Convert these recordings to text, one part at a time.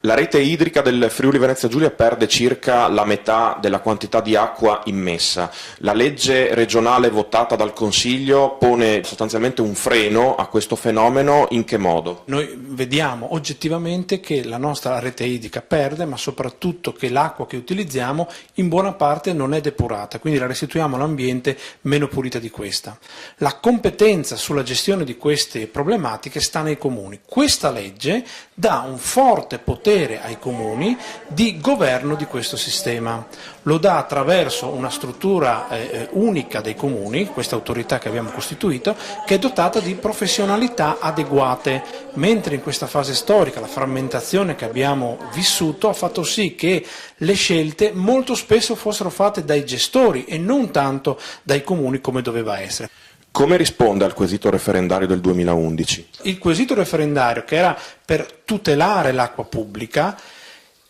La rete idrica del Friuli Venezia Giulia perde circa la metà della quantità di acqua immessa. La legge regionale votata dal Consiglio pone sostanzialmente un freno a questo fenomeno. In che modo? Noi vediamo oggettivamente che la nostra rete idrica perde, ma soprattutto che l'acqua che utilizziamo in buona parte non è depurata, quindi la restituiamo all'ambiente meno pulita di questa. La competenza sulla gestione di queste problematiche sta nei comuni. Questa legge dà un forte potere ai comuni di governo di questo sistema. Lo dà attraverso una struttura unica dei comuni, questa autorità che abbiamo costituito, che è dotata di professionalità adeguate, mentre in questa fase storica la frammentazione che abbiamo vissuto ha fatto sì che le scelte molto spesso fossero fatte dai gestori e non tanto dai comuni come doveva essere. Come risponde al quesito referendario del 2011? Il quesito referendario, che era per tutelare l'acqua pubblica,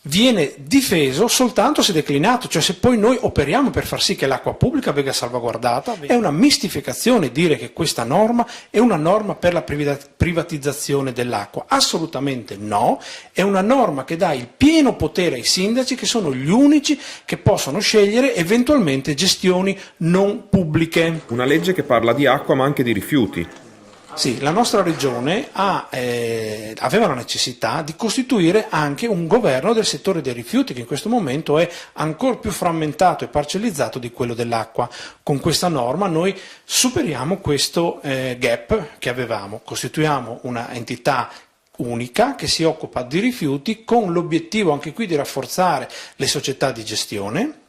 viene difeso soltanto se declinato, cioè se poi noi operiamo per far sì che l'acqua pubblica venga salvaguardata. È una mistificazione dire che questa norma è una norma per la privatizzazione dell'acqua. Assolutamente no, è una norma che dà il pieno potere ai sindaci, che sono gli unici che possono scegliere eventualmente gestioni non pubbliche. Una legge che parla di acqua ma anche di rifiuti. Sì, la nostra regione aveva la necessità di costituire anche un governo del settore dei rifiuti, che in questo momento è ancora più frammentato e parcellizzato di quello dell'acqua. Con questa norma noi superiamo questo gap che avevamo, costituiamo una entità unica che si occupa di rifiuti, con l'obiettivo anche qui di rafforzare le società di gestione.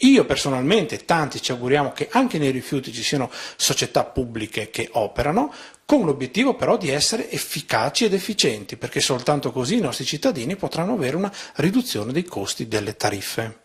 Io personalmente, tanti ci auguriamo che anche nei rifiuti ci siano società pubbliche che operano, con l'obiettivo però di essere efficaci ed efficienti, perché soltanto così i nostri cittadini potranno avere una riduzione dei costi delle tariffe.